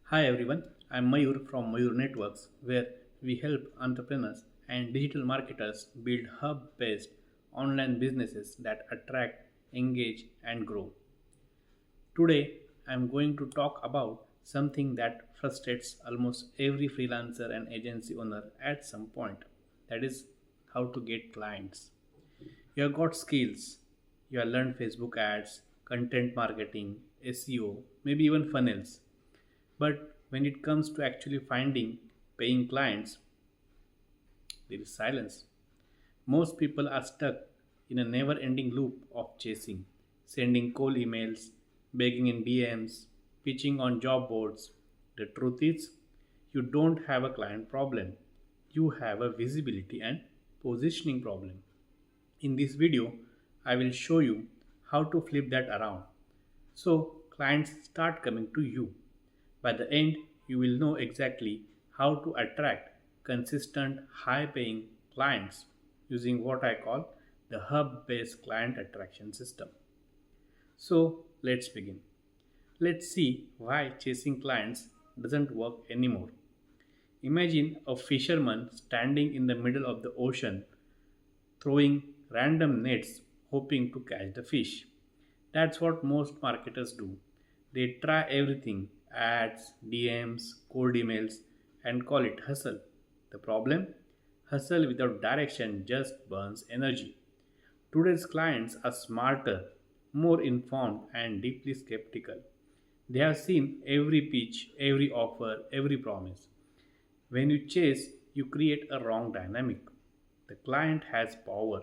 Hi everyone, I'm Mayur from Mayur Networks, where we help entrepreneurs and digital marketers build hub based online businesses that attract, engage, and grow. Today, I'm going to talk about something that frustrates almost every freelancer and agency owner at some point, that is, how to get clients. You have got skills, you have learned Facebook ads, content marketing, SEO, maybe even funnels. But when it comes to actually finding paying clients, there is silence. Most people are stuck in a never ending loop of chasing, sending cold emails, begging in DMs, pitching on job boards. The truth is, you don't have a client problem, you have a visibility and positioning problem. In this video, I will show you how to flip that around so clients start coming to you. By the end, you will know exactly how to attract consistent, high paying clients using what I call the hub based client attraction system. So, let's begin. Let's see why chasing clients doesn't work anymore. Imagine a fisherman standing in the middle of the ocean throwing random nets hoping to catch the fish. That's what most marketers do. They try everything ads, DMs, cold emails, and call it hustle. The problem? Hustle without direction just burns energy. Today's clients are smarter, more informed, and deeply skeptical. They have seen every pitch, every offer, every promise. When you chase, you create a wrong dynamic. The client has power.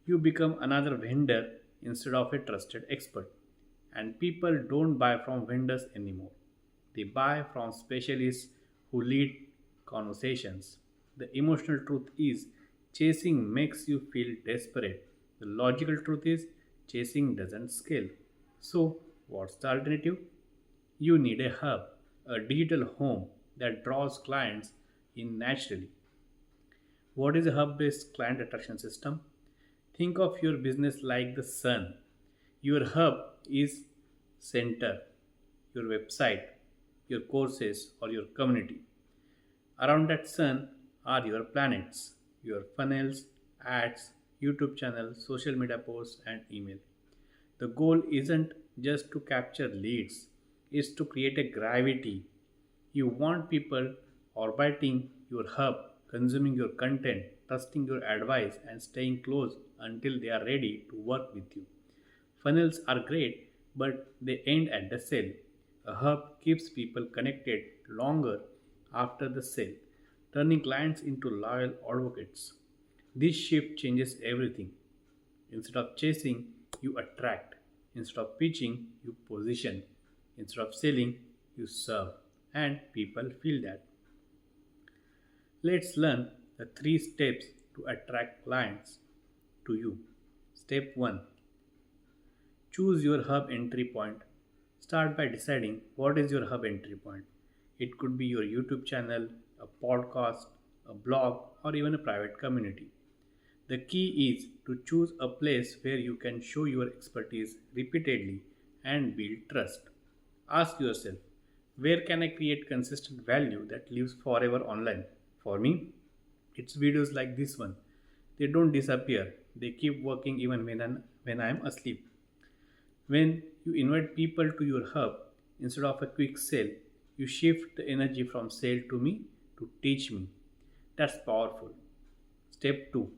You become another vendor instead of a trusted expert. And people don't buy from vendors anymore. They buy from specialists who lead conversations. The emotional truth is chasing makes you feel desperate. The logical truth is chasing doesn't scale. So, what's the alternative? You need a hub, a digital home that draws clients in naturally. What is a hub based client attraction system? Think of your business like the sun. Your hub is center, your website, your courses, or your community. Around that sun are your planets, your funnels, ads, YouTube channel, social media posts, and email. The goal isn't just to capture leads, it's to create a gravity. You want people orbiting your hub, consuming your content, trusting your advice, and staying close until they are ready to work with you. Funnels are great, but they end at the sale. A hub keeps people connected longer after the sale, turning clients into loyal advocates. This shift changes everything. Instead of chasing, you attract. Instead of pitching, you position. Instead of selling, you serve. And people feel that. Let's learn the three steps to attract clients to you. Step 1. Choose your hub entry point. Start by deciding what is your hub entry point. It could be your YouTube channel, a podcast, a blog, or even a private community. The key is to choose a place where you can show your expertise repeatedly and build trust. Ask yourself, where can I create consistent value that lives forever online? For me, it's videos like this one. They don't disappear, they keep working even when I'm asleep. When you invite people to your hub instead of a quick sale, you shift the energy from sale to me to teach me. That's powerful. Step 2.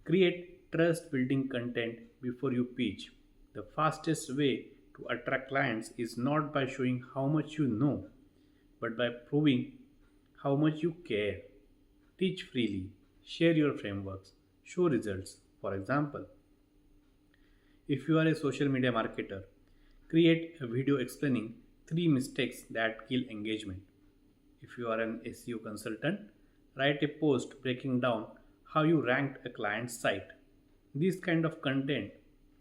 Create trust building content before you pitch. The fastest way to attract clients is not by showing how much you know, but by proving how much you care. Teach freely, share your frameworks, show results. For example, if you are a social media marketer, create a video explaining 3 mistakes that kill engagement. If you are an SEO consultant, write a post breaking down how you ranked a client's site. This kind of content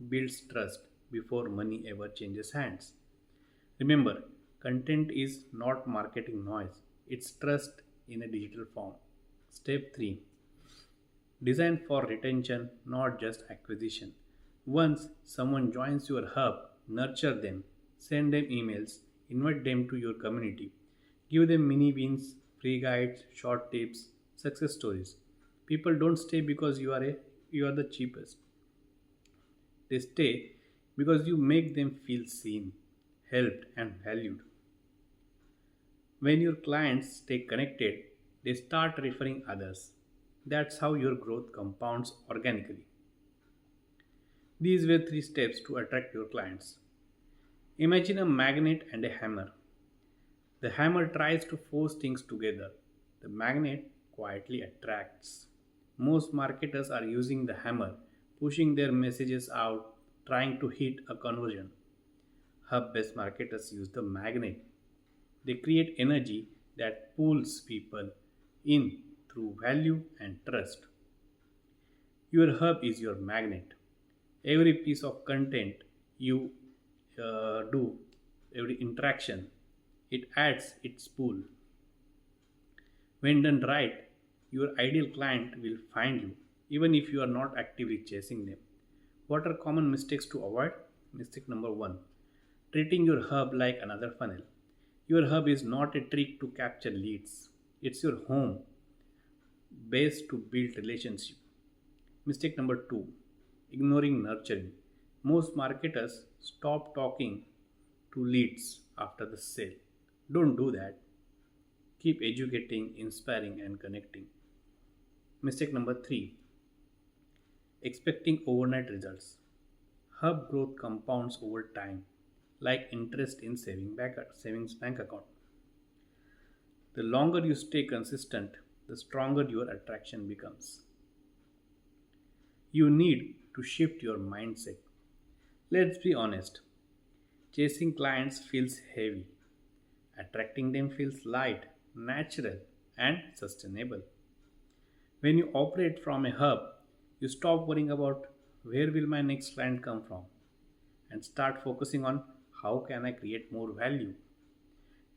builds trust before money ever changes hands. Remember, content is not marketing noise, it's trust in a digital form. Step 3. Design for retention, not just acquisition. Once someone joins your hub, nurture them, send them emails, Invite them to your community. Give them mini wins, free guides, short tips, success stories. People don't stay because you are the cheapest. They stay because you make them feel seen, helped, and valued. When your clients stay connected, they start referring others. That's how your growth compounds organically. These were three steps to attract your clients. Imagine a magnet and a hammer. The hammer tries to force things together. The magnet quietly attracts. Most marketers are using the hammer, pushing their messages out, trying to hit a conversion. Hub based marketers use the magnet. They create energy that pulls people in through value and trust. Your hub is your magnet. Every piece of content you do, every interaction, it adds its pull. When done right, your ideal client will find you, even if you are not actively chasing them. What are common mistakes to avoid? Mistake number one, treating your hub like another funnel. Your hub is not a trick to capture leads, it's your home base to build relationship. Mistake number two, ignoring nurturing. Most marketers stop talking to leads after the sale. Don't do that. Keep educating, inspiring, and connecting. Mistake number three, expecting overnight results. Hub growth compounds over time, like interest in savings bank account. The longer you stay consistent, the stronger your attraction becomes. You need to shift your mindset. Let's be honest, chasing clients feels heavy, attracting them feels light, natural, and sustainable. When you operate from a hub, you stop worrying about where will my next client come from and start focusing on how can I create more value.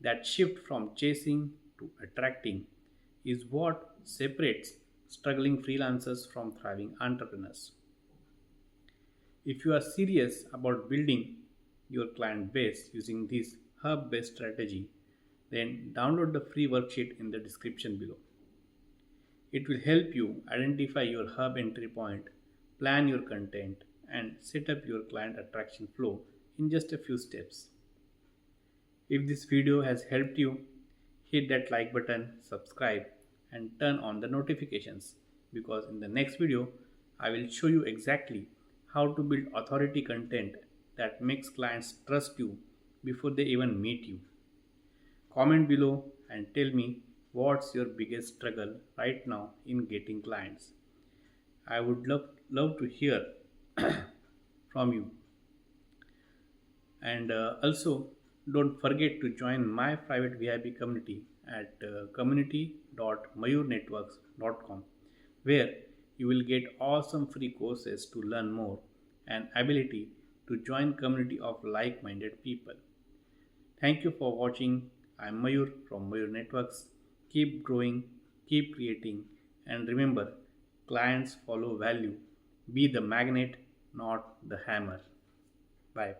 That shift from chasing to attracting is what separates struggling freelancers from thriving entrepreneurs. If you are serious about building your client base using this hub based strategy, then download the free worksheet in the description below. It will help you identify your hub entry point, plan your content, and set up your client attraction flow in just a few steps. If this video has helped you, hit that like button, subscribe, and turn on the notifications because in the next video, I will show you exactly how to build authority content that makes clients trust you before they even meet you. Comment below and tell me what's your biggest struggle right now in getting clients. I would love to hear from you. And also, don't forget to join my private VIP community at community.mayurnetworks.com, where you will get awesome free courses to learn more and ability to join community of like-minded people. Thank you for watching. I'm Mayur from Mayur Networks. Keep growing, keep creating, and remember, clients follow value. Be the magnet, not the hammer. Bye.